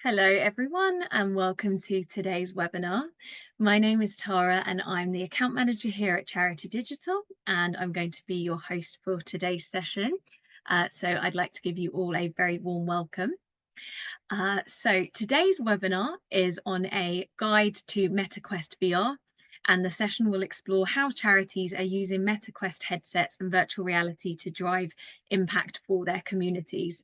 Hello, everyone, and welcome to today's webinar. My name is Tara, and I'm the account manager here at Charity Digital, and I'm going to be your host for today's session. So I'd like to give you all a very warm welcome. So today's webinar is on a guide to MetaQuest VR, and the session will explore how charities are using MetaQuest headsets and virtual reality to drive impact for their communities.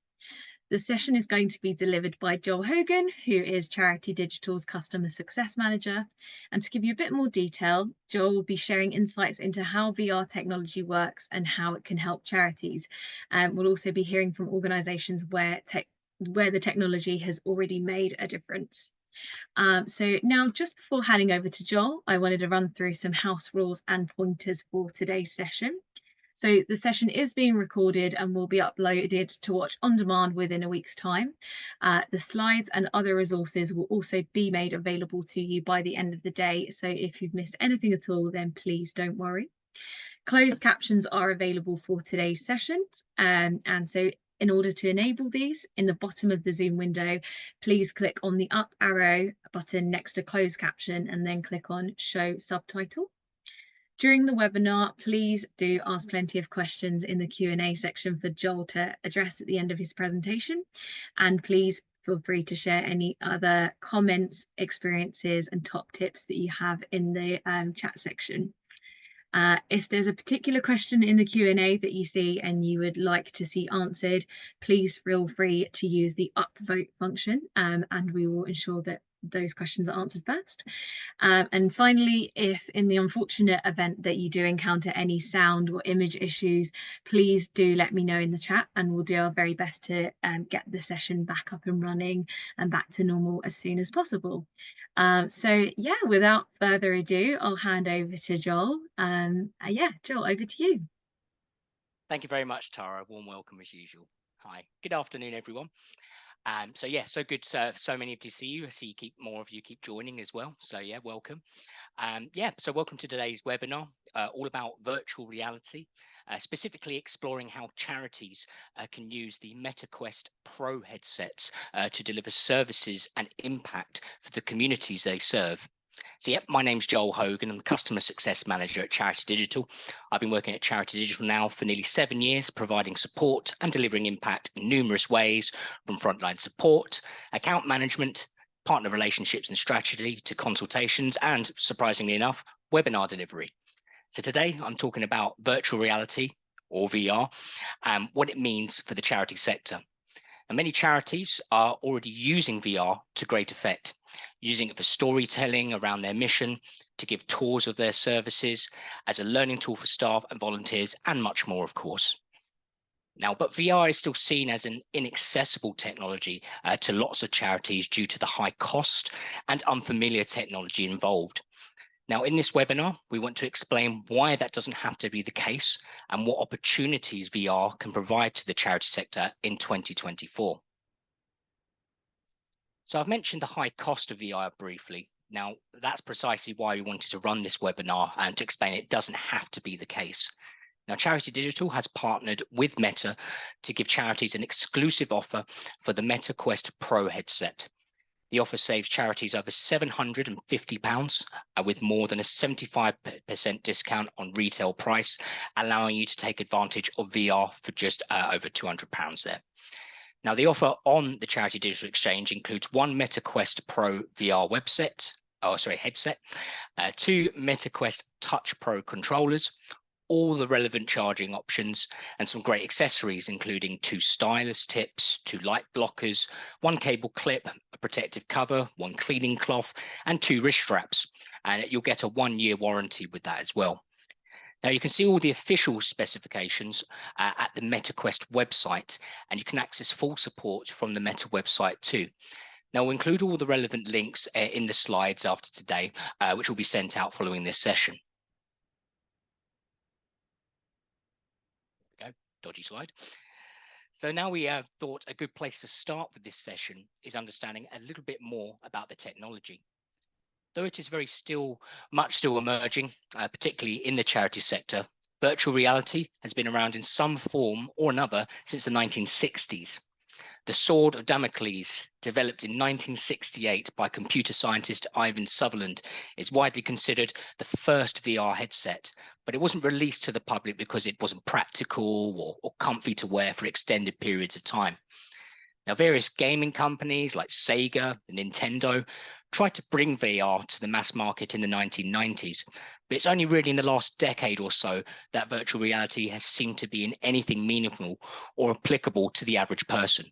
The session is going to be delivered by Joel Hogan, who is Charity Digital's Customer Success Manager. And to give you a bit more detail, Joel will be sharing insights into how VR technology works and how it can help charities. We'll also be hearing from organisations where the technology has already made a difference. So now, just before handing over to Joel, I wanted to run through some house rules and pointers for today's session. So the session is being recorded and will be uploaded to watch on demand within a week's time. The slides and other resources will also be made available to you by the end of the day. So if you've missed anything at all, then please don't worry. Closed captions are available for today's sessions. And so in order to enable these, in the bottom of the Zoom window, please click on the up arrow button next to closed caption and then click on show subtitle. During the webinar, please do ask plenty of questions in the Q&A section for Joel to address at the end of his presentation. And please feel free to share any other comments, experiences and top tips that you have in the chat section. If there's a particular question in the Q&A that you see and you would like to see answered, please feel free to use the upvote function and we will ensure that those questions are answered first. And finally, if in the unfortunate event that you do encounter any sound or image issues, please do let me know in the chat and we'll do our very best to get the session back up and running and back to normal as soon as possible. So yeah, without further ado, I'll hand over to Joel. Yeah, Joel, over to you. Thank you very much, Tara. Warm welcome as usual. Hi, good afternoon, everyone. So yeah, so good. So many to see you. I see more of you keep joining as well. So yeah, welcome. So welcome to today's webinar, all about virtual reality, specifically exploring how charities can use the MetaQuest Pro headsets to deliver services and impact for the communities they serve. So yep, my name's Joel Hogan. I'm the Customer Success Manager at Charity Digital. I've been working at Charity Digital now for nearly 7 years, providing support and delivering impact in numerous ways, from frontline support, account management, partner relationships and strategy, to consultations, and surprisingly enough, webinar delivery. So today I'm talking about virtual reality, or VR, and what it means for the charity sector. And many charities are already using VR to great effect, using it for storytelling around their mission, to give tours of their services, as a learning tool for staff and volunteers, and much more, of course. Now, but VR is still seen as an inaccessible technology to lots of charities due to the high cost and unfamiliar technology involved. Now, in this webinar, we want to explain why that doesn't have to be the case and what opportunities VR can provide to the charity sector in 2024. So I've mentioned the high cost of VR briefly. Now, that's precisely why we wanted to run this webinar and to explain it doesn't have to be the case. Now, Charity Digital has partnered with Meta to give charities an exclusive offer for the MetaQuest Pro headset. The offer saves charities over £750 with more than a 75% discount on retail price, allowing you to take advantage of VR for just over £200 there. Now, the offer on the Charity Digital Exchange includes one MetaQuest Pro VR headset, two MetaQuest Touch Pro controllers, all the relevant charging options, and some great accessories, including 2 stylus tips, 2 light blockers, 1 cable clip, a protective cover, 1 cleaning cloth, and 2 wrist straps. And you'll get a 1-year warranty with that as well. Now, you can see all the official specifications at the MetaQuest website, and you can access full support from the Meta website too. Now, we'll include all the relevant links in the slides after today, which will be sent out following this session. Dodgy slide. So now we have thought a good place to start with this session is understanding a little bit more about the technology. Though it is still emerging, particularly in the charity sector, virtual reality has been around in some form or another since the 1960s. The Sword of Damocles, developed in 1968 by computer scientist Ivan Sutherland, is widely considered the first VR headset, but it wasn't released to the public because it wasn't practical or comfy to wear for extended periods of time. Now, various gaming companies like Sega and Nintendo tried to bring VR to the mass market in the 1990s, but it's only really in the last decade or so that virtual reality has seemed to be in anything meaningful or applicable to the average person.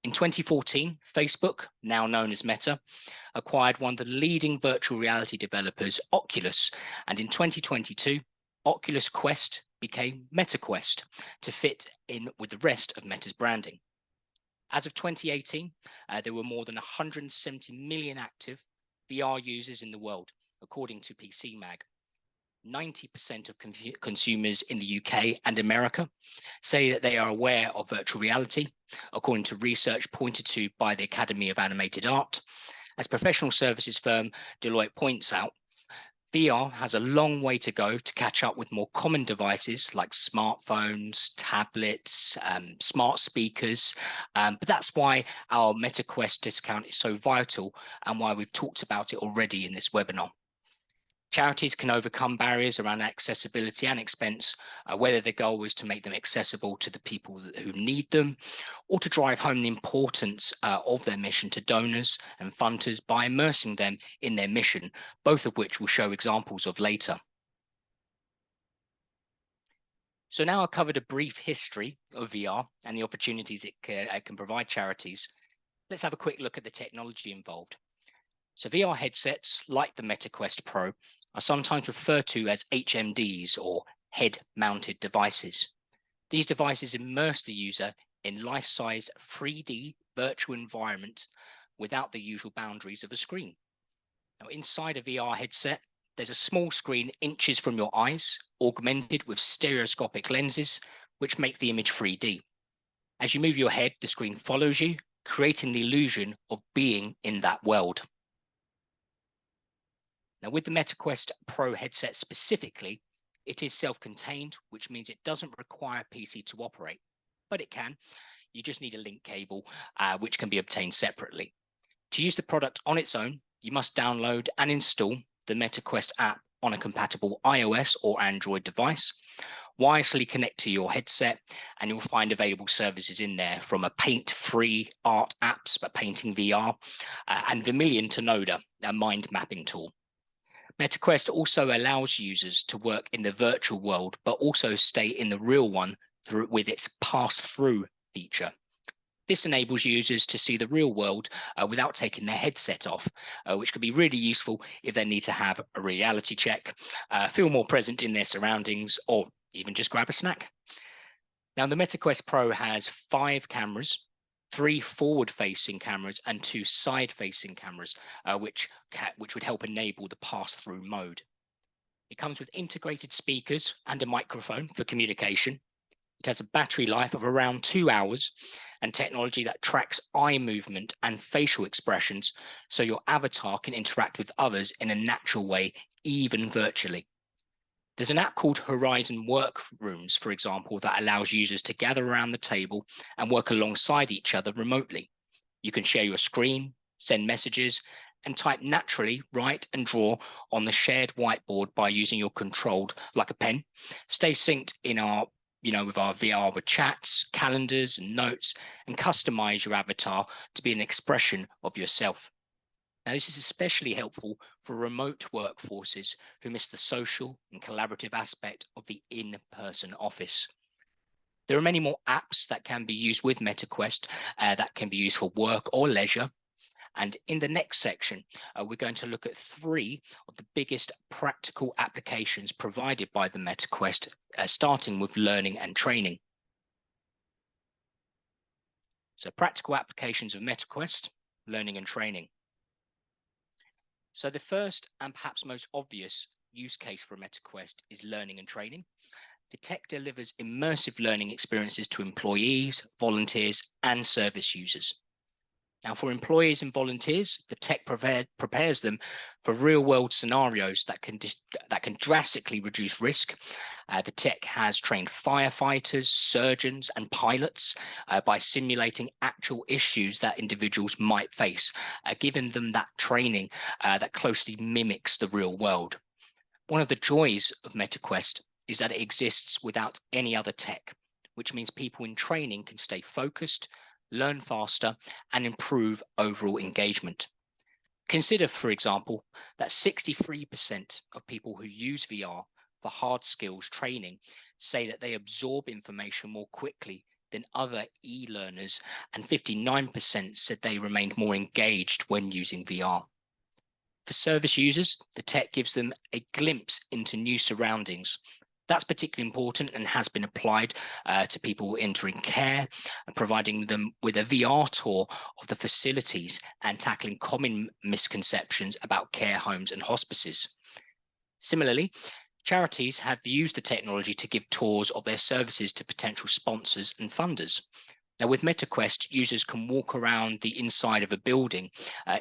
In 2014, Facebook, now known as Meta, acquired one of the leading virtual reality developers, Oculus, and in 2022, Oculus Quest became MetaQuest to fit in with the rest of Meta's branding. As of 2018, there were more than 170 million active VR users in the world, according to PC Mag. 90% of consumers in the UK and America say that they are aware of virtual reality, according to research pointed to by the Academy of Animated Art. As professional services firm Deloitte points out, VR has a long way to go to catch up with more common devices like smartphones, tablets, smart speakers. But that's why our MetaQuest discount is so vital and why we've talked about it already in this webinar. Charities can overcome barriers around accessibility and expense, whether the goal is to make them accessible to the people who need them, or to drive home the importance of their mission to donors and funders by immersing them in their mission, both of which we'll show examples of later. So now I've covered a brief history of VR and the opportunities it can provide charities. Let's have a quick look at the technology involved. So VR headsets, like the MetaQuest Pro, are sometimes referred to as HMDs, or head-mounted devices. These devices immerse the user in life-size 3D virtual environment without the usual boundaries of a screen. Now, inside a VR headset, there's a small screen inches from your eyes, augmented with stereoscopic lenses, which make the image 3D. As you move your head, the screen follows you, creating the illusion of being in that world. Now, with the MetaQuest Pro headset specifically, it is self-contained, which means it doesn't require a PC to operate, but it can. You just need a link cable, which can be obtained separately. To use the product on its own, you must download and install the MetaQuest app on a compatible iOS or Android device, wirelessly connect to your headset, and you'll find available services in there from a paint-free art apps, but painting VR, and Vermilion to Noda, a mind mapping tool. MetaQuest also allows users to work in the virtual world, but also stay in the real one with its pass-through feature. This enables users to see the real world without taking their headset off, which can be really useful if they need to have a reality check, feel more present in their surroundings, or even just grab a snack. Now, the MetaQuest Pro has 5 cameras, 3 forward-facing cameras and 2 side-facing cameras, which would help enable the pass-through mode. It comes with integrated speakers and a microphone for communication. It has a battery life of around 2 hours and technology that tracks eye movement and facial expressions, so your avatar can interact with others in a natural way, even virtually. There's an app called Horizon Workrooms, for example, that allows users to gather around the table and work alongside each other remotely. You can share your screen, send messages, and type naturally, write and draw on the shared whiteboard by using your controlled, like a pen. Stay synced in our, with our VR with chats, calendars, and notes, and customize your avatar to be an expression of yourself. Now, this is especially helpful for remote workforces who miss the social and collaborative aspect of the in-person office. There are many more apps that can be used with MetaQuest that can be used for work or leisure. And in the next section, we're going to look at 3 of the biggest practical applications provided by the MetaQuest, starting with learning and training. So practical applications of MetaQuest, learning and training. So the first and perhaps most obvious use case for MetaQuest is learning and training. The tech delivers immersive learning experiences to employees, volunteers, and service users. Now, for employees and volunteers, the tech prepares them for real-world scenarios that can drastically reduce risk. The tech has trained firefighters, surgeons, and pilots by simulating actual issues that individuals might face, giving them that training that closely mimics the real world. One of the joys of MetaQuest is that it exists without any other tech, which means people in training can stay focused, learn faster, and improve overall engagement. Consider, for example, that 63% of people who use VR for hard skills training say that they absorb information more quickly than other e-learners, and 59% said they remained more engaged when using VR. For service users, the tech gives them a glimpse into new surroundings. That's particularly important and has been applied to people entering care and providing them with a VR tour of the facilities and tackling common misconceptions about care homes and hospices. Similarly, charities have used the technology to give tours of their services to potential sponsors and funders. Now, with MetaQuest, users can walk around the inside of a building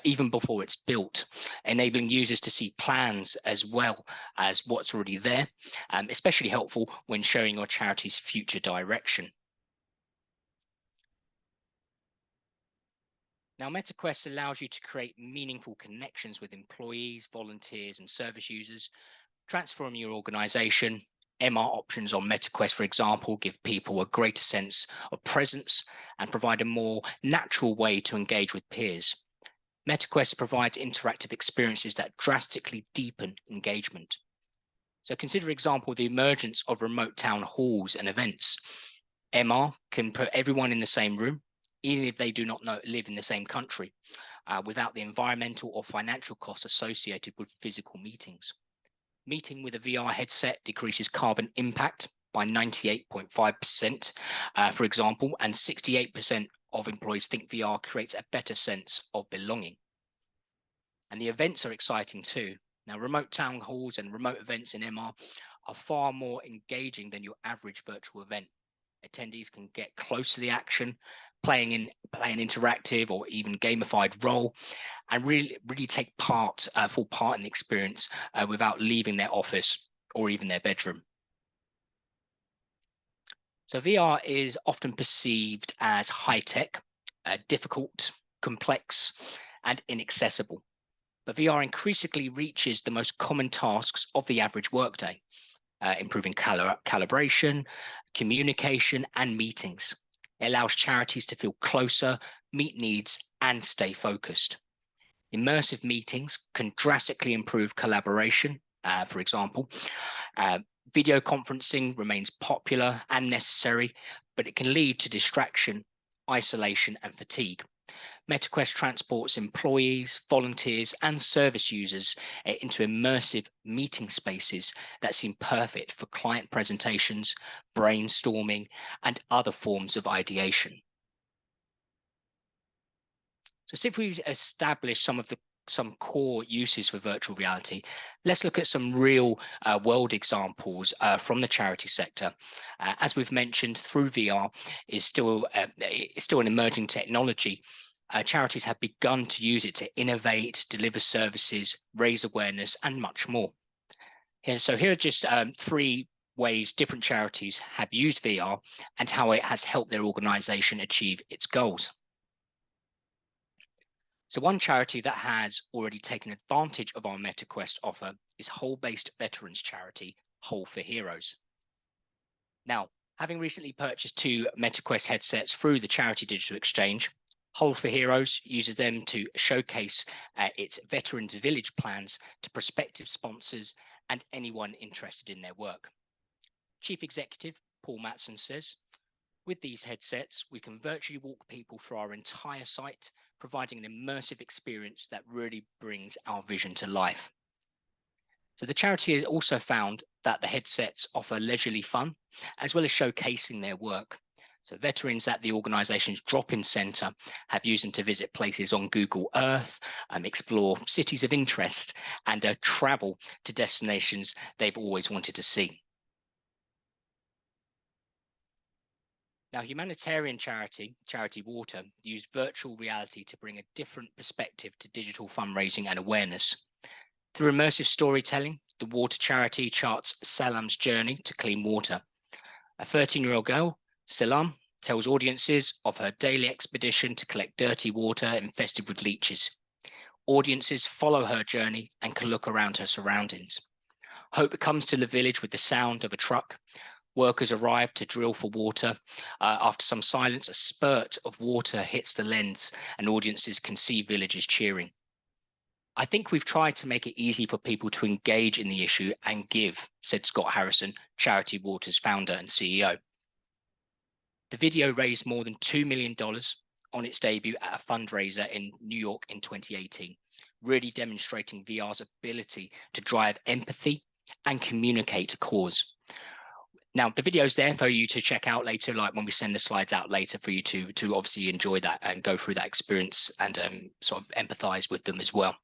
even before it's built, enabling users to see plans as well as what's already there, especially helpful when showing your charity's future direction. Now, MetaQuest allows you to create meaningful connections with employees, volunteers, and service users, transform your organization. MR options on MetaQuest, for example, give people a greater sense of presence and provide a more natural way to engage with peers. MetaQuest provides interactive experiences that drastically deepen engagement. So consider, for example, the emergence of remote town halls and events. MR can put everyone in the same room, even if they do not live in the same country, without the environmental or financial costs associated with physical meetings. Meeting with a VR headset decreases carbon impact by 98.5%, for example, and 68% of employees think VR creates a better sense of belonging. And the events are exciting too. Now, remote town halls and remote events in MR are far more engaging than your average virtual event. Attendees can get close to the action, play an interactive or even gamified role, and really take full part in the experience without leaving their office or even their bedroom. So VR is often perceived as high tech, difficult, complex, and inaccessible. But VR increasingly reaches the most common tasks of the average workday, improving calibration, communication, and meetings. It allows charities to feel closer, meet needs, and stay focused. Immersive meetings can drastically improve collaboration. For example, uh, video conferencing remains popular and necessary, but it can lead to distraction, isolation, and fatigue. MetaQuest transports employees, volunteers, and service users into immersive meeting spaces that seem perfect for client presentations, brainstorming, and other forms of ideation. So if we establish some core uses for virtual reality, let's look at some real world examples from the charity sector. As we've mentioned, through VR is still an emerging technology. Charities have begun to use it to innovate, deliver services, raise awareness, and much more. So here are just three ways different charities have used VR and how it has helped their organization achieve its goals. So one charity that has already taken advantage of our MetaQuest offer is Hull-based veterans charity, Hull for Heroes. Now, having recently purchased 2 MetaQuest headsets through the Charity Digital Exchange, Hull for Heroes uses them to showcase its Veterans Village plans to prospective sponsors and anyone interested in their work. Chief Executive Paul Matson says, "With these headsets, we can virtually walk people through our entire site, providing an immersive experience that really brings our vision to life." So the charity has also found that the headsets offer leisurely fun, as well as showcasing their work. So veterans at the organization's drop-in center have used them to visit places on Google Earth, explore cities of interest, and travel to destinations they've always wanted to see. Now, humanitarian Charity Water, used virtual reality to bring a different perspective to digital fundraising and awareness. Through immersive storytelling, the water charity charts Salam's journey to clean water. A 13-year-old girl, Salam, tells audiences of her daily expedition to collect dirty water infested with leeches. Audiences follow her journey and can look around her surroundings. Hope comes to the village with the sound of a truck. Workers arrive to drill for water. After some silence, a spurt of water hits the lens, and audiences can see villagers cheering. I think we've tried to make it easy for people to engage in the issue and give, said Scott Harrison, Charity Water's founder and CEO. The video raised more than $2 million on its debut at a fundraiser in New York in 2018, really demonstrating VR's ability to drive empathy and communicate a cause. Now, the video's there for you to check out later, like when we send the slides out later, for you to obviously enjoy that and go through that experience and sort of empathize with them as well.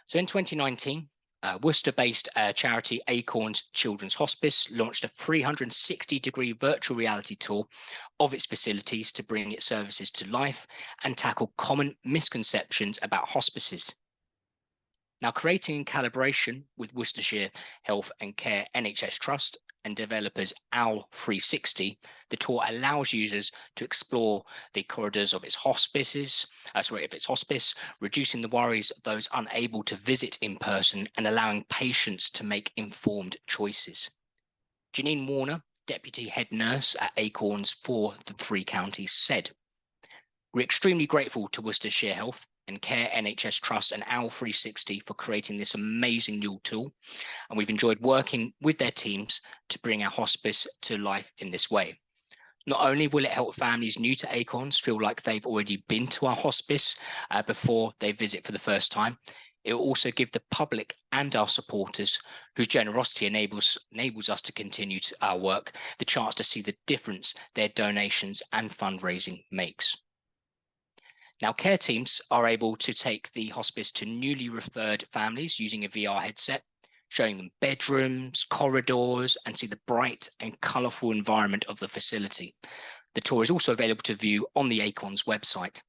So in 2019, Worcester-based charity Acorns Children's Hospice launched a 360-degree virtual reality tour of its facilities to bring its services to life and tackle common misconceptions about hospices. Now, creating in collaboration with Worcestershire Health and Care NHS Trust and developers OWL 360, the tour allows users to explore the corridors of its hospice, reducing the worries of those unable to visit in person and allowing patients to make informed choices. Janine Warner, Deputy Head Nurse at Acorns for the three counties, said, "We're extremely grateful to Worcestershire Health and Care NHS Trust and OWL 360 for creating this amazing new tool, and we've enjoyed working with their teams to bring our hospice to life in this way. Not only will it help families new to Acorns feel like they've already been to our hospice before they visit for the first time, it will also give the public and our supporters, whose generosity enables us to continue our work, the chance to see the difference their donations and fundraising makes." Now, care teams are able to take the hospice to newly referred families using a VR headset, showing them bedrooms, corridors, and see the bright and colourful environment of the facility. The tour is also available to view on the Acorns website.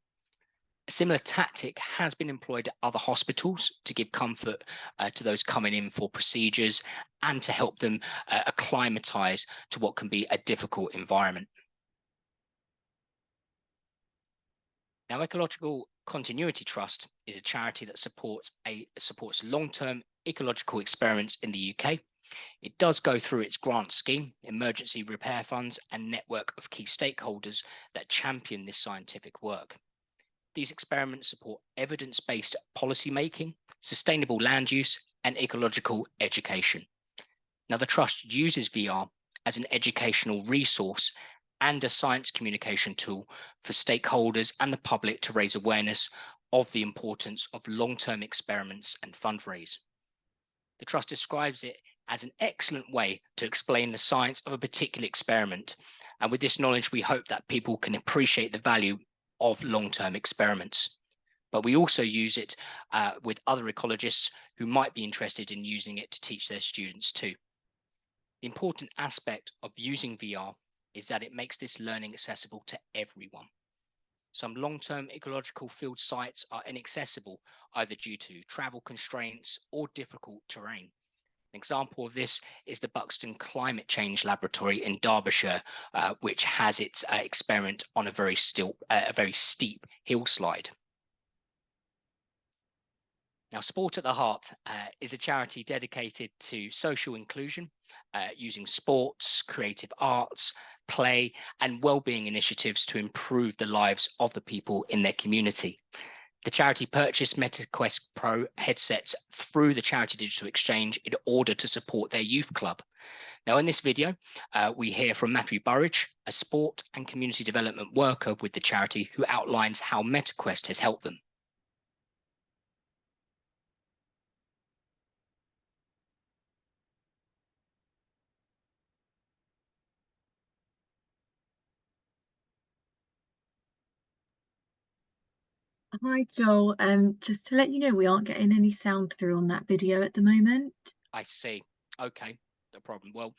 A similar tactic has been employed at other hospitals to give comfort to those coming in for procedures and to help them acclimatise to what can be a difficult environment. Now, Ecological Continuity Trust is a charity that supports long-term ecological experiments in the UK. It does go through its grant scheme, emergency repair funds, and network of key stakeholders that champion this scientific work. These experiments support evidence-based policy making, sustainable land use, and ecological education. Now, the trust uses VR as an educational resource and a science communication tool for stakeholders and the public to raise awareness of the importance of long-term experiments and fundraise. The trust describes it as an excellent way to explain the science of a particular experiment. And with this knowledge, we hope that people can appreciate the value of long-term experiments. But we also use it with other ecologists who might be interested in using it to teach their students too. The important aspect of using VR is that it makes this learning accessible to everyone. Some long-term ecological field sites are inaccessible, either due to travel constraints or difficult terrain. An example of this is the Buxton Climate Change Laboratory in Derbyshire, which has its experiment on a very steep hillside. Now, Sport at the Heart is a charity dedicated to social inclusion, using sports, creative arts, play, and well-being initiatives to improve the lives of the people in their community. The charity purchased MetaQuest Pro headsets through the Charity Digital Exchange in order to support their youth club. Now, in this video, we hear from Matthew Burridge, a sport and community development worker with the charity, who outlines how MetaQuest has helped them. Hi, Joel. Just to let you know, we aren't getting any sound through on that video at the moment. I see. Okay, no problem. Well,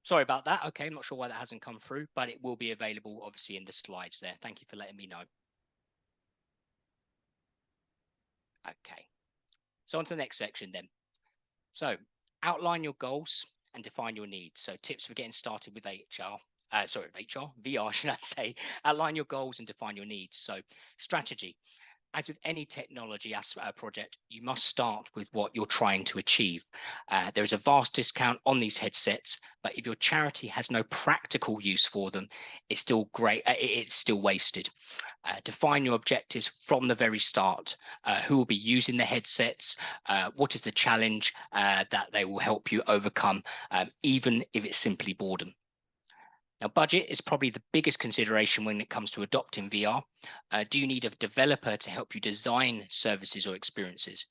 Sorry about that. Okay, I'm not sure why that hasn't come through, but it will be available obviously in the slides there. Thank you for letting me know. Okay, so on to the next section then. So outline your goals and define your needs. So tips for getting started with VR, should I say? Outline your goals and define your needs. So strategy. As with any technology project, you must start with what you're trying to achieve. There is a vast discount on these headsets, but if your charity has no practical use for them, it's still great. It's still wasted. Define your objectives from the very start. Who will be using the headsets? What is the challenge that they will help you overcome, even if it's simply boredom? Now, budget is probably the biggest consideration when it comes to adopting VR. Do you need a developer to help you design services or experiences?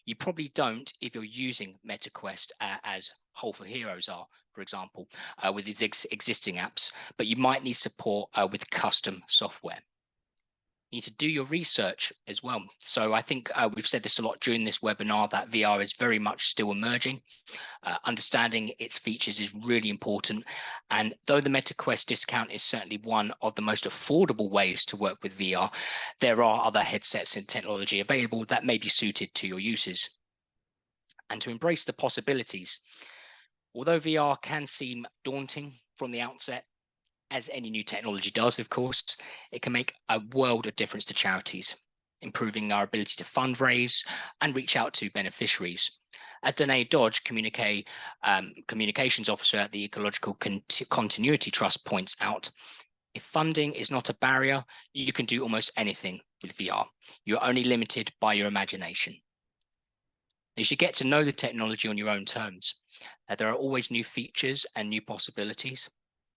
You probably don't if you're using MetaQuest as Whole for Heroes are, for example, with its existing apps, but you might need support with custom software. You need to do your research as well. So I think we've said this a lot during this webinar that VR is very much still emerging. Understanding its features is really important. And though the MetaQuest discount is certainly one of the most affordable ways to work with VR, there are other headsets and technology available that may be suited to your uses. And to embrace the possibilities. Although VR can seem daunting from the outset, as any new technology does, of course, it can make a world of difference to charities, improving our ability to fundraise and reach out to beneficiaries. As Danae Dodge, communications officer at the Ecological Continuity Trust, points out, if funding is not a barrier, you can do almost anything with VR. You're only limited by your imagination. You should get to know the technology on your own terms. There are always new features and new possibilities.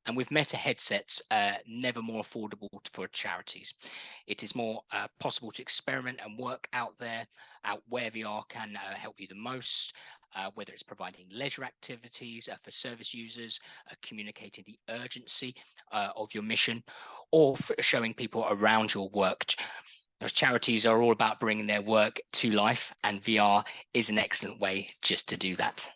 And with Meta headsets, never more affordable for charities. It is more possible to experiment and work out where VR can help you the most, whether it's providing leisure activities for service users, communicating the urgency of your mission, or showing people around your work. Those charities are all about bringing their work to life, and VR is an excellent way just to do that.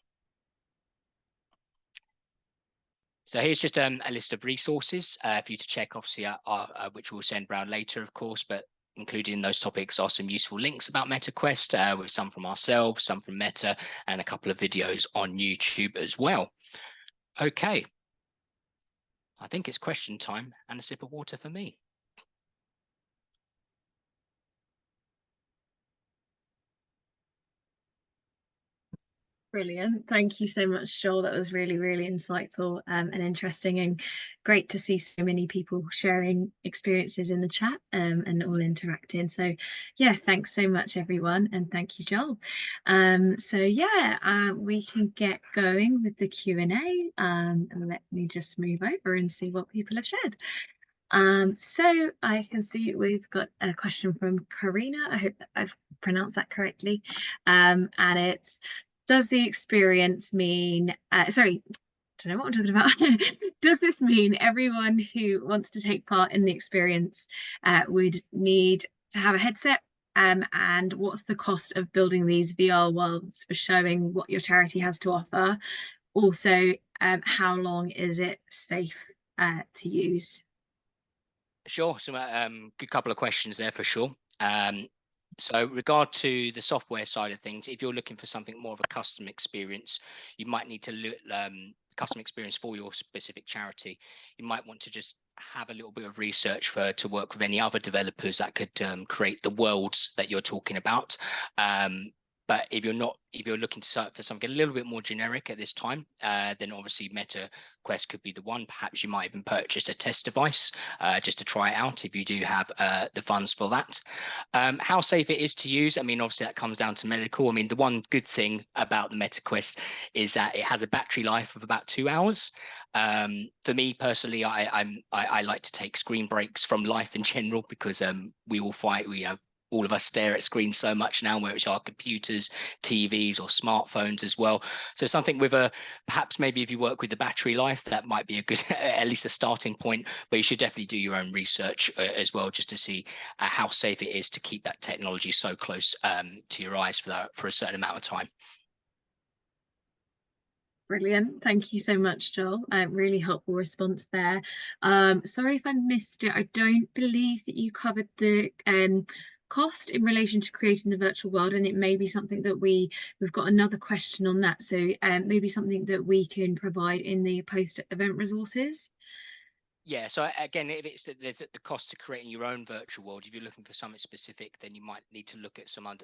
So here's just a list of resources for you to check, obviously, which we'll send around later, of course, but included in those topics are some useful links about MetaQuest, with some from ourselves, some from Meta, and a couple of videos on YouTube as well. Okay, I think it's question time and a sip of water for me. Brilliant. Thank you so much, Joel. That was really, really insightful and interesting, and great to see so many people sharing experiences in the chat and all interacting. So yeah, thanks so much, everyone. And thank you, Joel. So yeah, we can get going with the Q&A. And let me just move over and see what people have shared. So I can see we've got a question from Karina. I hope that I've pronounced that correctly. And it's, does the experience mean, sorry, I don't know what I'm talking about. Does this mean everyone who wants to take part in the experience would need to have a headset? And what's the cost of building these VR worlds for showing what your charity has to offer? Also, how long is it safe to use? Sure, so good couple of questions there for sure. So regard to the software side of things, if you're looking for something more of a custom experience, you might need to look custom experience for your specific charity. You might want to just have a little bit of research to work with any other developers that could create the worlds that you're talking about. But if you're looking for something a little bit more generic at this time, then obviously MetaQuest could be the one. Perhaps you might even purchase a test device just to try it out if you do have the funds for that. How safe it is to use, I mean, obviously that comes down to medical. I mean, the one good thing about the MetaQuest is that it has a battery life of about 2 hours. For me personally, I like to take screen breaks from life in general because we all of us stare at screens so much now, whether it's our computers, TVs, or smartphones as well. So something with perhaps maybe if you work with the battery life, that might be a good, at least a starting point, but you should definitely do your own research as well, just to see how safe it is to keep that technology so close to your eyes for a certain amount of time. Brilliant. Thank you so much, Joel. Really helpful response there. Sorry if I missed it. I don't believe that you covered the cost in relation to creating the virtual world, and it may be something that we've got another question on that. So maybe something that we can provide in the post-event resources. Yeah, so again, if it's that there's the cost to creating your own virtual world, if you're looking for something specific, then you might need to look at some other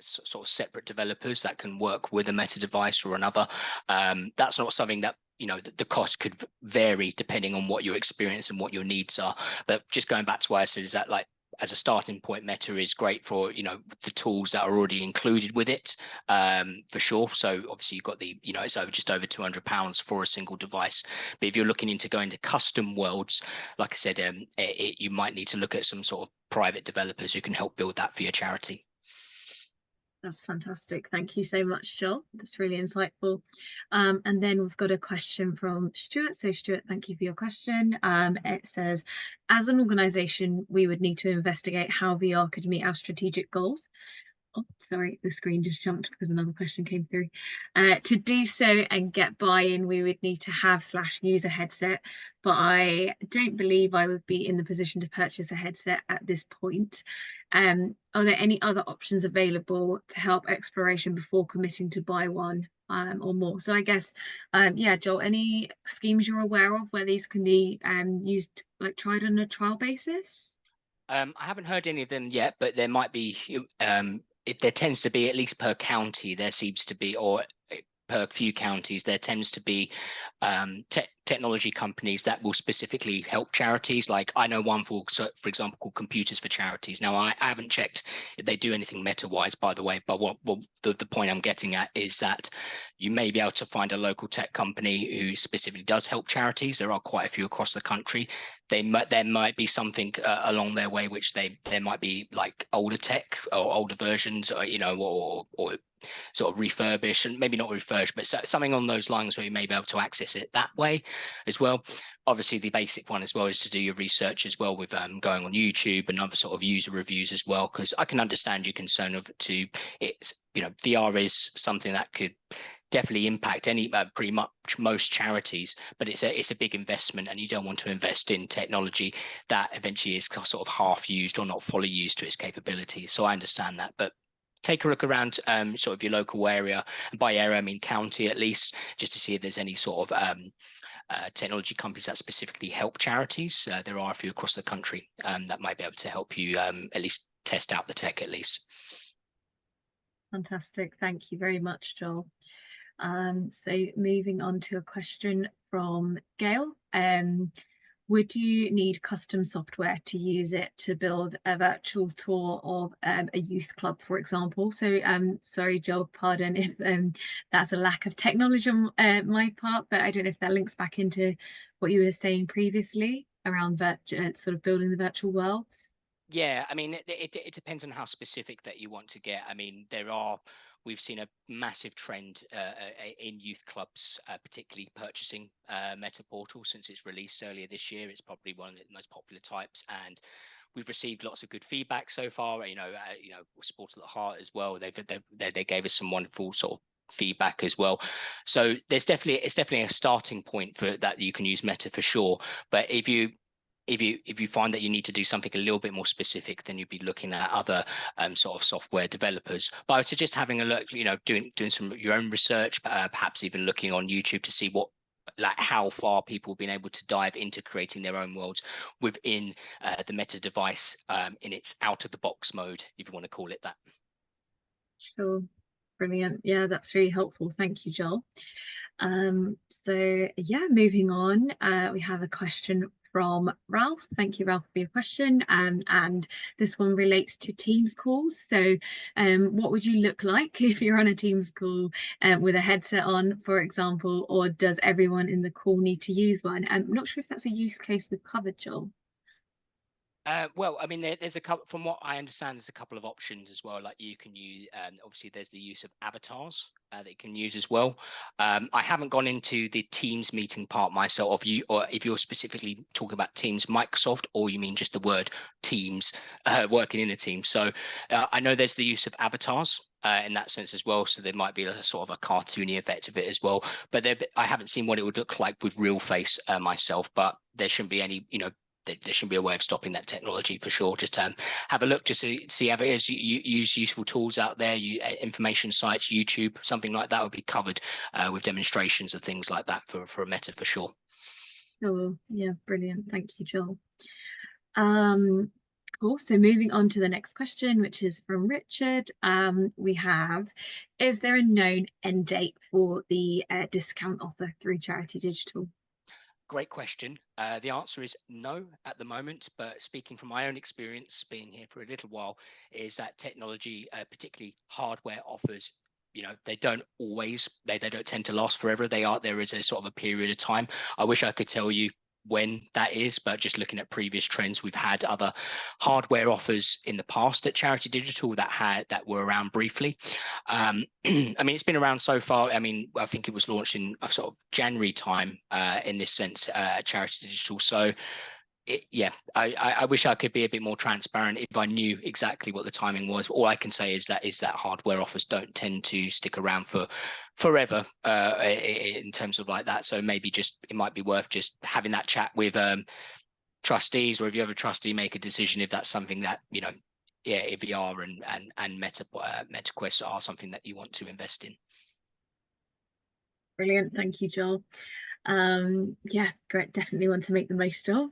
sort of separate developers that can work with a meta device or another. That's not something that the cost could vary depending on what your experience and what your needs are. But just going back to what I said, is that like as a starting point, Meta is great for the tools that are already included with it, for sure. So obviously you've got it's just over £200 for a single device. But if you're looking into going to custom worlds, like I said, you might need to look at some sort of private developers who can help build that for your charity. That's fantastic. Thank you so much, Joel. That's really insightful. And then we've got a question from Stuart. So, Stuart, thank you for your question. It says, as an organisation, we would need to investigate how VR could meet our strategic goals. Oh, sorry, the screen just jumped because another question came through. To do so and get buy-in, we would need to have / use a headset, but I don't believe I would be in the position to purchase a headset at this point. Are there any other options available to help exploration before committing to buy one or more? So I guess, yeah, Joel, any schemes you're aware of where these can be used, like tried on a trial basis? I haven't heard any of them yet, but there might be. There tends to be, at least per county, there seems to be, or per few counties, there tends to be technology companies that will specifically help charities. Like I know one for example, called Computers for Charities. Now I haven't checked if they do anything meta-wise, by the way, but what the point I'm getting at is that you may be able to find a local tech company who specifically does help charities. There are quite a few across the country. There might be something along their way which there might be like older tech or older versions, or or sort of refurbish, and maybe not refurbish, but something on those lines where you may be able to access it that way as well. Obviously, the basic one as well is to do your research as well with going on YouTube and other sort of user reviews as well, because I can understand your concern of to it's VR is something that could definitely impact any pretty much most charities, but it's a big investment, and you don't want to invest in technology that eventually is sort of half used or not fully used to its capabilities. So I understand that, but take a look around sort of your local area, and by area I mean county at least, just to see if there's any sort of technology companies that specifically help charities. There are a few across the country that might be able to help you at least test out the tech at least. Fantastic. Thank you very much, Joel. So moving on to a question from Gail. Would you need custom software to use it to build a virtual tour of a youth club, for example? So sorry, Joel, pardon if that's a lack of technology on my part, but I don't know if that links back into what you were saying previously around sort of building the virtual worlds. Yeah, I mean, it depends on how specific that you want to get. I mean, we've seen a massive trend in youth clubs, particularly purchasing Meta Portal since its release earlier this year. It's probably one of the most popular types, and we've received lots of good feedback so far. Sport at the Heart as well. They gave us some wonderful sort of feedback as well. So it's definitely a starting point for that you can use Meta for sure. But if you find that you need to do something a little bit more specific, then you'd be looking at other sort of software developers. But I would suggest having a look, doing some of your own research, perhaps even looking on YouTube to see how far people have been able to dive into creating their own worlds within the Meta device in its out of the box mode, if you want to call it that. Sure. Brilliant. Yeah, that's really helpful. Thank you, Joel. So yeah, moving on, we have a question from Ralph. Thank you, Ralph, for your question. And this one relates to Teams calls. So what would you look like if you're on a Teams call with a headset on, for example, or does everyone in the call need to use one? I'm not sure if that's a use case we've covered, Joel. Well, I mean, there's a couple. From what I understand, there's a couple of options as well. Like you can use, obviously, there's the use of avatars that you can use as well. I haven't gone into the Teams meeting part myself. Of you, or if you're specifically talking about Teams Microsoft, or you mean just the word Teams, working in a team. So I know there's the use of avatars. In that sense as well, so there might be a sort of a cartoony effect of it as well. But I haven't seen what it would look like with real face myself. But there shouldn't be any, there should be a way of stopping that technology for sure. Just have a look, just to see how it is. You use useful tools out there, information sites, YouTube, something like that would be covered with demonstrations of things like that for a Meta for sure. Oh, yeah, brilliant. Thank you, Joel. Cool. So moving on to the next question, which is from Richard. We have, is there a known end date for the discount offer through Charity Digital? Great question. The answer is no at the moment, but speaking from my own experience, being here for a little while, is that technology, particularly hardware offers, they don't always, they don't tend to last forever. There is a sort of a period of time. I wish I could tell you when that is, but just looking at previous trends, we've had other hardware offers in the past at Charity Digital that were around briefly. I mean, it's been around so far. I mean, I think it was launched in sort of January time, in this sense, Charity Digital. So yeah, I wish I could be a bit more transparent if I knew exactly what the timing was. All I can say is that hardware offers don't tend to stick around for forever, in terms of like that. So maybe just it might be worth just having that chat with trustees, or if you have a trustee, make a decision if that's something that yeah, if VR and MetaQuest are something that you want to invest in. Brilliant. Thank you, Joel. Yeah, great, definitely want to make the most of.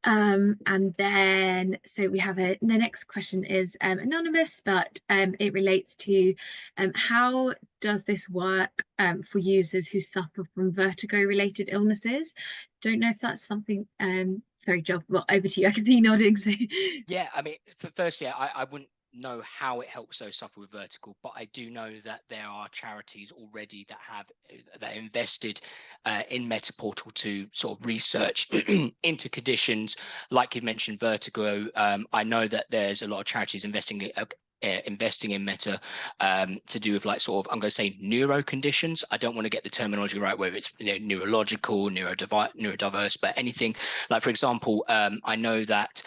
And then so we have the next question is anonymous, but it relates to how does this work for users who suffer from vertigo related illnesses? Don't know if that's something, sorry, Joel, well, over to you. I can see you nodding. So Yeah, I mean, firstly, I wouldn't know how it helps those suffer with vertigo, but I do know that there are charities already that have that invested in MetaPortal to sort of research into conditions like you mentioned, vertigo. I know that there's a lot of charities investing in Meta to do with like sort of, I'm going to say, neuro conditions. I don't want to get the terminology right, whether it's neurological, neurodiverse, but anything like, for example, I know that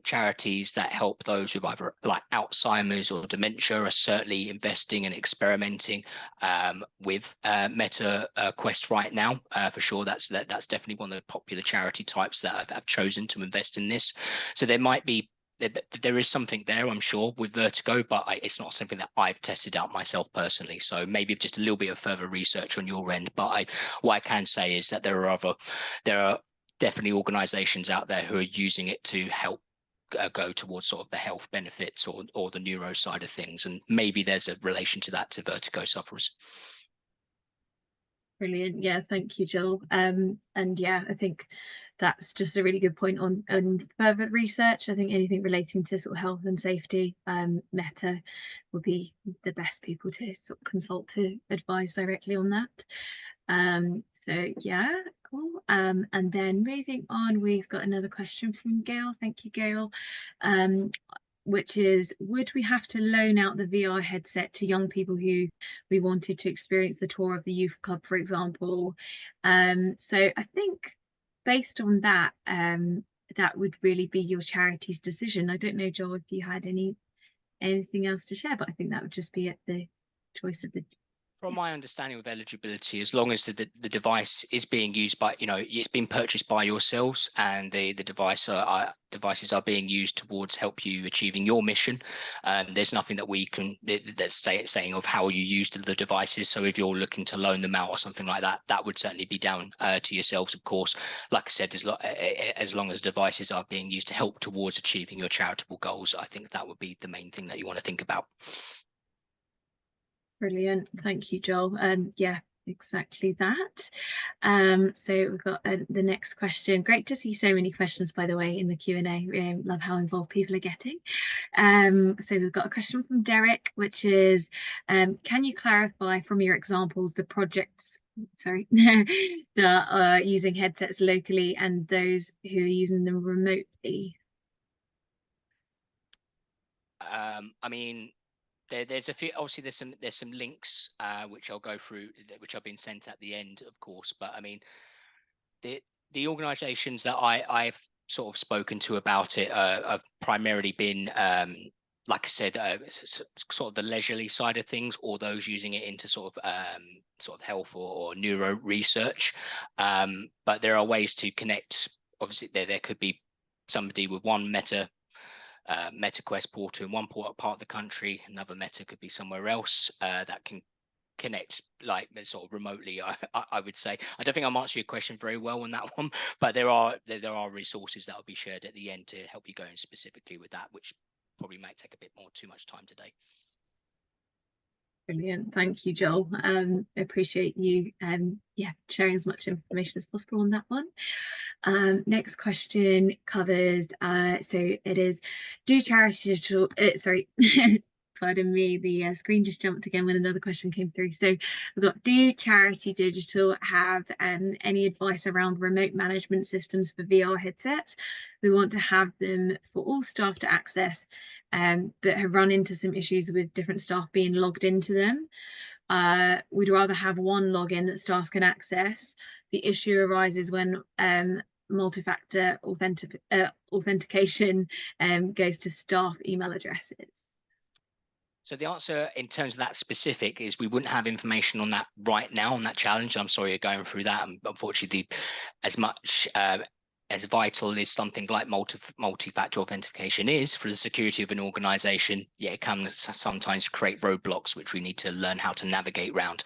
charities that help those with either like Alzheimer's or dementia are certainly investing and experimenting with Meta Quest right now, for sure. That's definitely one of the popular charity types that have chosen to invest in this. So there is something there, I'm sure, with vertigo, but it's not something that I've tested out myself personally. So maybe just a little bit of further research on your end. But what I can say is that there are definitely organizations out there who are using it to help go towards sort of the health benefits or the neuro side of things, and maybe there's a relation to that to vertigo sufferers. brilliant. Yeah, thank you, Joel. And yeah, I think that's just a really good point on further research. I think anything relating to sort of health and safety, Meta would be the best people to sort of consult to advise directly on that. So yeah, cool. And then moving on, we've got another question from Gail. Thank you, Gail. Which is, would we have to loan out the VR headset to young people who we wanted to experience the tour of the youth club, for example? So I think based on that, that would really be your charity's decision. I don't know, Joel, if you had anything else to share, but I think that would just be at the choice of the. From my understanding of eligibility, as long as the device is being used by, it's been purchased by yourselves, and the devices are being used towards help you achieving your mission, there's nothing that we can that's saying of how you used the devices. So if you're looking to loan them out or something like that, that would certainly be down to yourselves, of course. Like I said, as long as devices are being used to help towards achieving your charitable goals, I think that would be the main thing that you want to think about. Brilliant. Thank you, Joel. Yeah, exactly that. So we've got the next question. Great to see so many questions, by the way, in the Q&A. Love how involved people are getting. So we've got a question from Derek, which is, can you clarify from your examples the projects, sorry, that are using headsets locally and those who are using them remotely? I mean, there's a few. Obviously, there's some links which I'll go through, which have been sent at the end, of course. But I mean, the the organisations that I've sort of spoken to about it have primarily been, like I said, sort of the leisurely side of things, or those using it into sort of health or neuro research. But there are ways to connect. Obviously, there could be somebody with one MetaQuest portal in one part of the country, another Meta could be somewhere else that can connect like sort of remotely. I would say I don't think I'm answering your question very well on that one, but there are resources that will be shared at the end to help you go in specifically with that, which probably might take a bit more too much time today. Brilliant. Thank you, Joel. Appreciate you sharing as much information as possible on that one. Next question covers, so it is, do charity digital, sorry, pardon me, the screen just jumped again when another question came through. So we've got, do charity digital have any advice around remote management systems for VR headsets? We want to have them for all staff to access, but have run into some issues with different staff being logged into them. We'd rather have one login that staff can access. The issue arises when multi-factor authentication goes to staff email addresses. So the answer in terms of that specific is we wouldn't have information on that right now on that challenge. I'm sorry you're going through that. And unfortunately, as much as vital as something like multi-factor authentication is for the security of an organization, yeah, it can sometimes create roadblocks which we need to learn how to navigate around.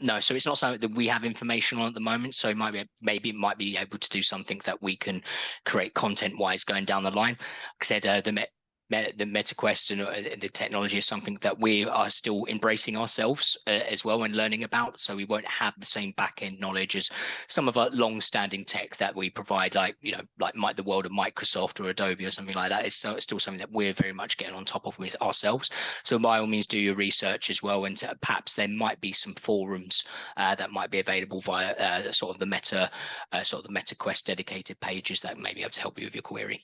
No, so it's not something that we have information on at the moment. So maybe it might be able to do something that we can create content-wise going down the line. Like I said, the MetaQuest and the technology is something that we are still embracing ourselves as well and learning about. So we won't have the same back end knowledge as some of our long-standing tech that we provide, like the world of Microsoft or Adobe or something like that. It's still something that we're very much getting on top of with ourselves. So by all means, do your research as well, and perhaps there might be some forums that might be available via sort of the MetaQuest dedicated pages that may be able to help you with your query.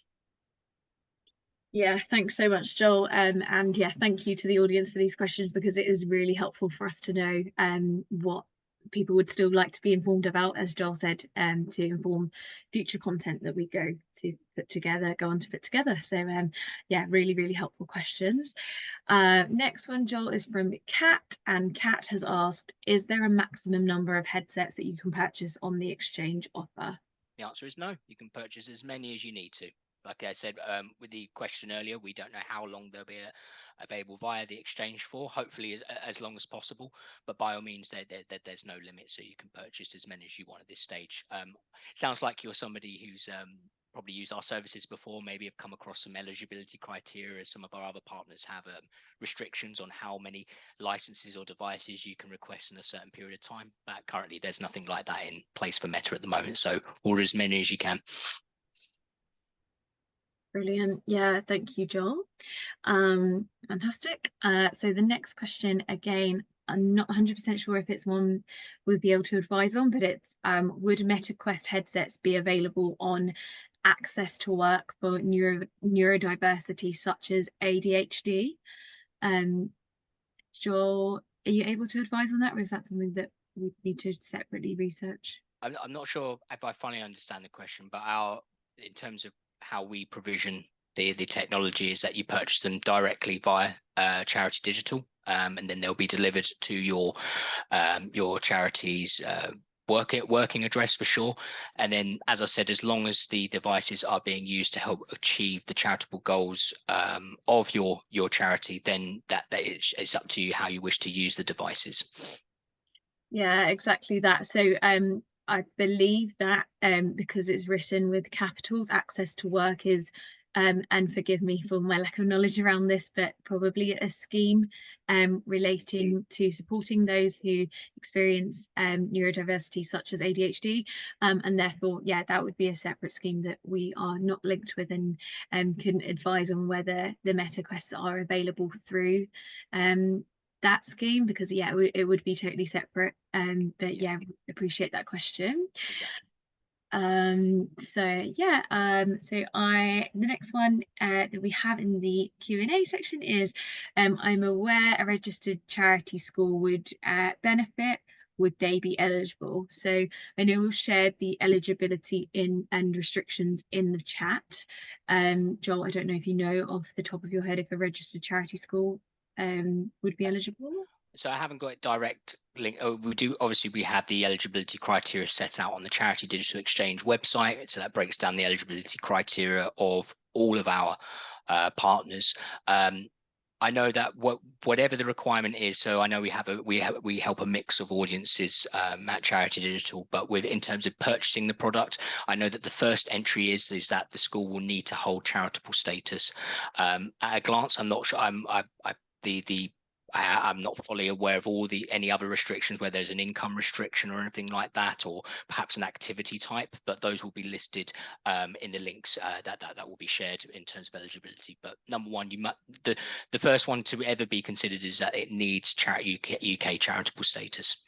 Yeah, thanks so much, Joel. And yeah, thank you to the audience for these questions, because it is really helpful for us to know what people would still like to be informed about, as Joel said, to inform future content that we go on to put together. So yeah, really, really helpful questions. Next one, Joel, is from Kat, and Kat has asked, is there a maximum number of headsets that you can purchase on the exchange offer? The answer is no. You can purchase as many as you need to. Like I said with the question earlier, we don't know how long they'll be available via the exchange for. Hopefully, as long as possible. But by all means, there's no limit, so you can purchase as many as you want at this stage. Sounds like you're somebody who's probably used our services before, maybe have come across some eligibility criteria, as some of our other partners have restrictions on how many licenses or devices you can request in a certain period of time. But currently, there's nothing like that in place for Meta at the moment. So order as many as you can. Brilliant. Yeah, thank you, Joel. Fantastic. So the next question, again, I'm not 100% sure if it's one we'd be able to advise on, but it's would MetaQuest headsets be available on access to work for neurodiversity such as ADHD? Joel, are you able to advise on that, or is that something that we need to separately research? I'm not sure if I finally understand the question, but in terms of how we provision the technology is that you purchase them directly via Charity Digital, and then they'll be delivered to your charity's working address for sure. And then, as I said, as long as the devices are being used to help achieve the charitable goals of your charity, then it's up to you how you wish to use the devices. Yeah, exactly that. So I believe that because it's written with capitals, access to work is, and forgive me for my lack of knowledge around this, but probably a scheme relating to supporting those who experience neurodiversity such as ADHD, and therefore, yeah, that would be a separate scheme that we are not linked with, and can advise on whether the MetaQuests are available through that scheme, because yeah, it would be totally separate. But yeah, appreciate that question. Exactly. The next one that we have in the Q&A section is, I'm aware a registered charity school would benefit. Would they be eligible? So I know we've shared the eligibility in and restrictions in the chat. Joel, I don't know if you know off the top of your head if a registered charity school would be eligible. So I haven't got a direct link. Oh, we do obviously we have the eligibility criteria set out on the Charity Digital Exchange website. So that breaks down the eligibility criteria of all of our partners. I know that whatever the requirement is, so I know we help a mix of audiences at Charity Digital, but with in terms of purchasing the product, I know that the first entry is that the school will need to hold charitable status. At a glance, I'm not sure. The I'm not fully aware of all the any other restrictions where there's an income restriction or anything like that, or perhaps an activity type, but those will be listed in the links that will be shared in terms of eligibility. But number one, the first one to ever be considered is that it needs UK charitable status.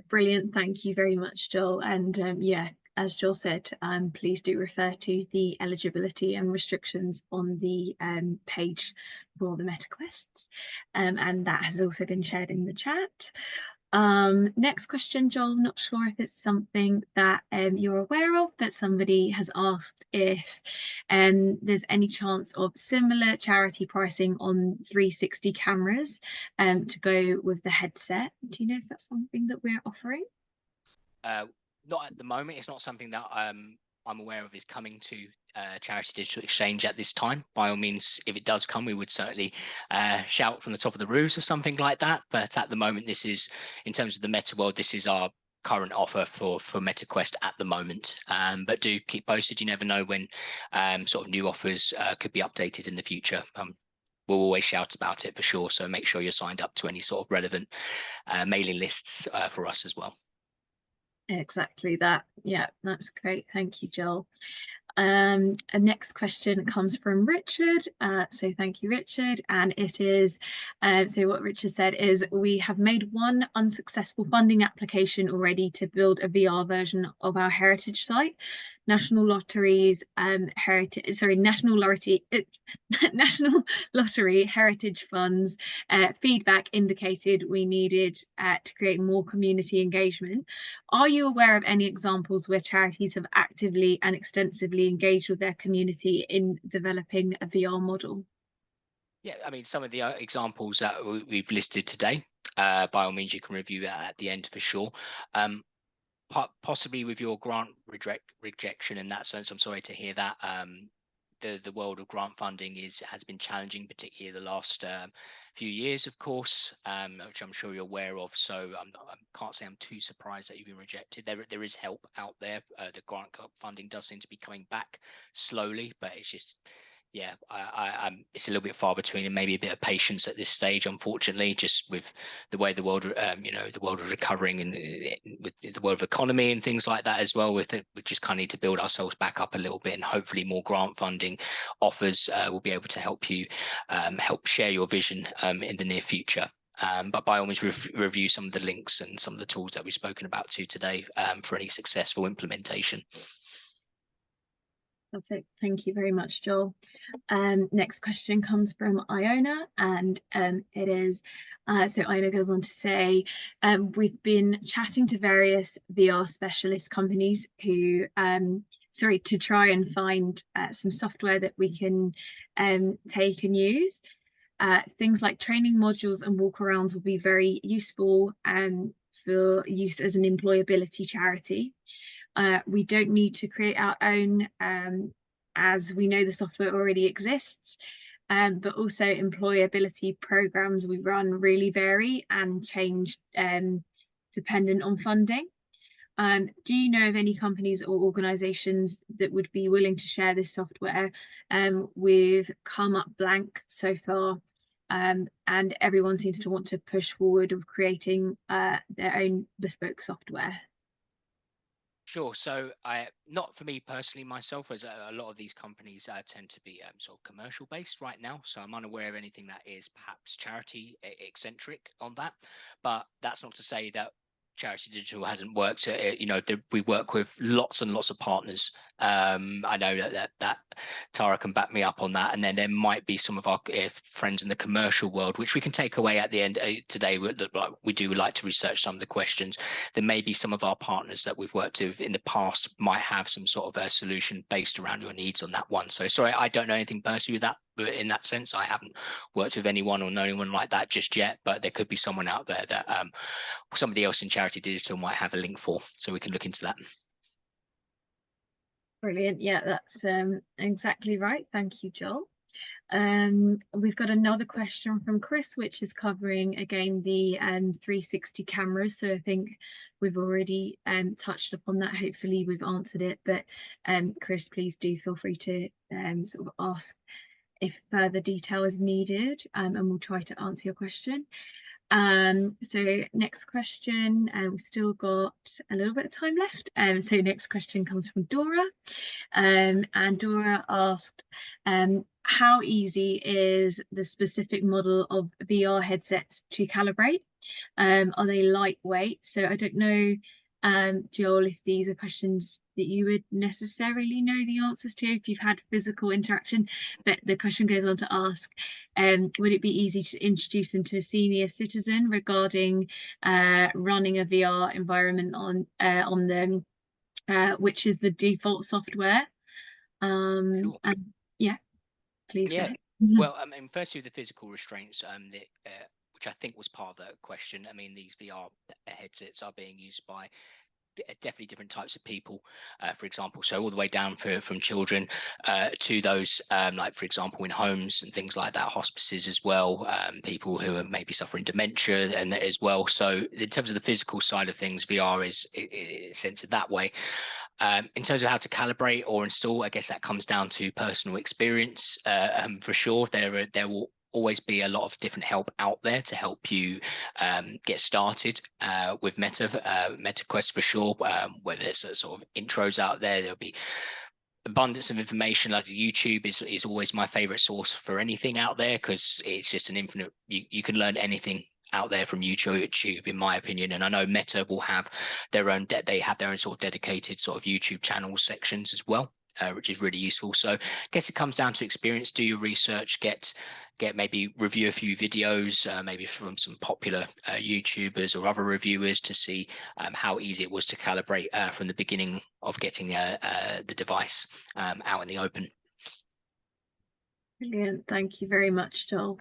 Brilliant. Thank you very much, Joel. And yeah, as Joel said, please do refer to the eligibility and restrictions on the page for the MetaQuests. And that has also been shared in the chat. Next question, Joel. Not sure if it's something that you're aware of, but somebody has asked if there's any chance of similar charity pricing on 360 cameras to go with the headset. Do you know if that's something that we're offering? Uh, Not at the moment. It's not something that I'm aware of is coming to Charity Digital Exchange at this time. By all means, if it does come, we would certainly shout from the top of the roofs or something like that. But at the moment, this is, in terms of the meta world, this is our current offer for MetaQuest at the moment. But do keep posted. You never know when sort of new offers could be updated in the future. We'll always shout about it for sure. So make sure you're signed up to any sort of relevant mailing lists for us as well. Exactly that. Yeah, that's great. Thank you, Joel. A next question comes from Richard. So thank you, Richard. And it is, so what Richard said is, we have made one unsuccessful funding application already to build a VR version of our heritage site. National Lotteries heritage, sorry, National Lottery, National Lottery Heritage Funds feedback indicated we needed to create more community engagement. Are you aware of any examples where charities have actively and extensively engaged with their community in developing a VR model? Yeah, I mean, some of the examples that we've listed today, by all means, you can review that at the end for sure. Possibly with your grant rejection in that sense, I'm sorry to hear that. The world of grant funding has been challenging, particularly the last few years, of course, which I'm sure you're aware of. So I can't say I'm too surprised that you've been rejected. There is help out there. The grant funding does seem to be coming back slowly, but it's just, yeah, I'm it's a little bit far between, and maybe a bit of patience at this stage, unfortunately, just with the way the world, the world is recovering, and with the world of economy and things like that as well. With it, we just kind of need to build ourselves back up a little bit, and hopefully more grant funding offers will be able to help you help share your vision in the near future. But by all means, review some of the links and some of the tools that we've spoken about today for any successful implementation. Perfect. Thank you very much, Joel. Next question comes from Iona, and it is, so Iona goes on to say, we've been chatting to various VR specialist companies who, to try and find some software that we can take and use. Things like training modules and walkarounds will be very useful for use as an employability charity. We don't need to create our own, as we know the software already exists, but also employability programs we run really vary and change dependent on funding. Do you know of any companies or organisations that would be willing to share this software? We've come up blank so far, and everyone seems to want to push forward of creating their own bespoke software. Sure. So, not for me personally, myself, as a lot of these companies tend to be sort of commercial based right now. So I'm unaware of anything that is perhaps charity eccentric on that. But that's not to say that Charity Digital hasn't worked. We work with lots and lots of partners. I know that Tara can back me up on that. And then there might be some of our friends in the commercial world, which we can take away at the end today. We do like to research some of the questions. There may be some of our partners that we've worked with in the past might have some sort of a solution based around your needs on that one. So sorry, I don't know anything personally with that. In that sense, I haven't worked with anyone or known anyone like that just yet, but there could be someone out there that somebody else in Charity Digital might have a link for, so we can look into that. Brilliant. Yeah, that's exactly right. Thank you, Joel. We've got another question from Chris, which is covering again the 360 cameras. So I think we've already touched upon that. Hopefully we've answered it. But Chris, please do feel free to sort of ask if further detail is needed, and we'll try to answer your question. So next question, we've still got a little bit of time left. So next question comes from Dora. And Dora asked, how easy is the specific model of VR headsets to calibrate? Are they lightweight? So I don't know, Joel, if these are questions that you would necessarily know the answers to if you've had physical interaction, but the question goes on to ask, would it be easy to introduce them to a senior citizen regarding running a VR environment on them, which is the default software? Sure. And yeah, please go Yeah. ahead. Well, I mean, firstly, the physical restraints, which I think was part of the question. I mean, these VR headsets are being used by definitely different types of people, for example, so all the way down from children to those like, for example, in homes and things like that, hospices as well, people who are maybe suffering dementia and as well. So in terms of the physical side of things, VR is censored that way. In terms of how to calibrate or install, I guess that comes down to personal experience. For sure, there will always be a lot of different help out there to help you get started with Meta Quest for sure. Whether there's sort of intros out there, there'll be abundance of information. Like YouTube is always my favorite source for anything out there, because it's just an infinite, you can learn anything out there from YouTube, in my opinion. And I know Meta will have their own they have their own sort of dedicated sort of YouTube channel sections as well, which is really useful. So I guess it comes down to experience. Do your research, get maybe review a few videos, maybe from some popular YouTubers or other reviewers, to see how easy it was to calibrate from the beginning of getting the device out in the open. Brilliant. Thank you very much, Joel.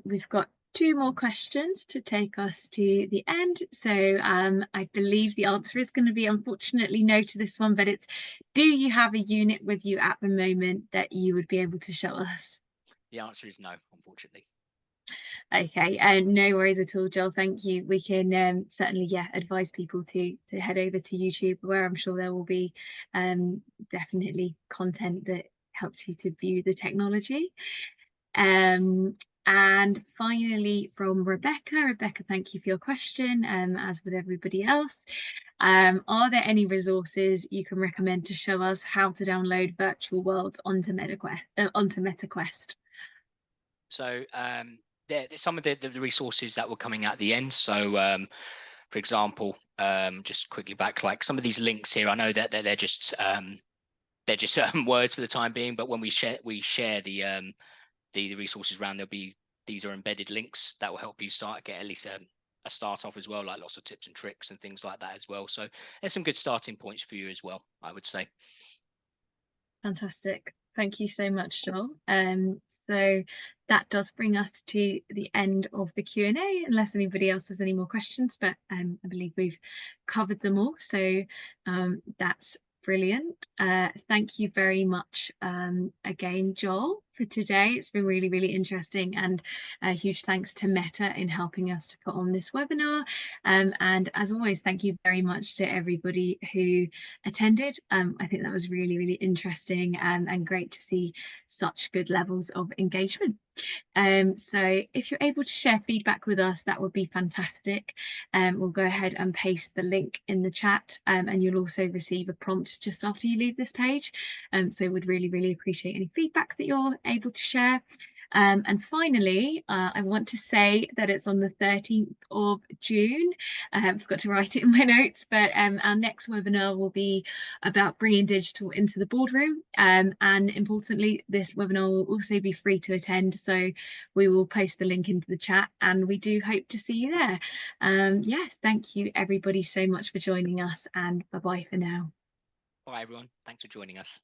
We've got two more questions to take us to the end. So I believe the answer is going to be unfortunately no to this one, but it's, do you have a unit with you at the moment that you would be able to show us? The answer is no, unfortunately. Okay, no worries at all, Joel. Thank you. We can certainly, yeah, advise people to head over to YouTube, where I'm sure there will be definitely content that helps you to view the technology. And finally, from Rebecca, thank you for your question, as with everybody else. Are there any resources you can recommend to show us how to download virtual worlds onto MetaQuest? So there's some of the resources that were coming at the end. So for example, just quickly back, like some of these links here, I know that they're just words for the time being, but when we share the resources around, these are embedded links that will help you get at least a start off as well, like lots of tips and tricks and things like that as well. So there's some good starting points for you as well, I would say. Fantastic. Thank you so much, Joel. So that does bring us to the end of the Q&A, unless anybody else has any more questions, but I believe we've covered them all. So that's brilliant. Thank you very much again, Joel, for today. It's been really, really interesting, and a huge thanks to Meta in helping us to put on this webinar. And as always, thank you very much to everybody who attended. I think that was really, really interesting, and great to see such good levels of engagement. So if you're able to share feedback with us, that would be fantastic. We'll go ahead and paste the link in the chat, and you'll also receive a prompt just after you leave this page. So we'd really, really appreciate any feedback that you're able to share. And finally, I want to say that it's on the 13th of June. I forgot to write it in my notes, but our next webinar will be about bringing digital into the boardroom. And importantly, this webinar will also be free to attend. So we will post the link into the chat, and we do hope to see you there. Yes, thank you everybody so much for joining us, and bye bye for now. Bye, everyone. Thanks for joining us.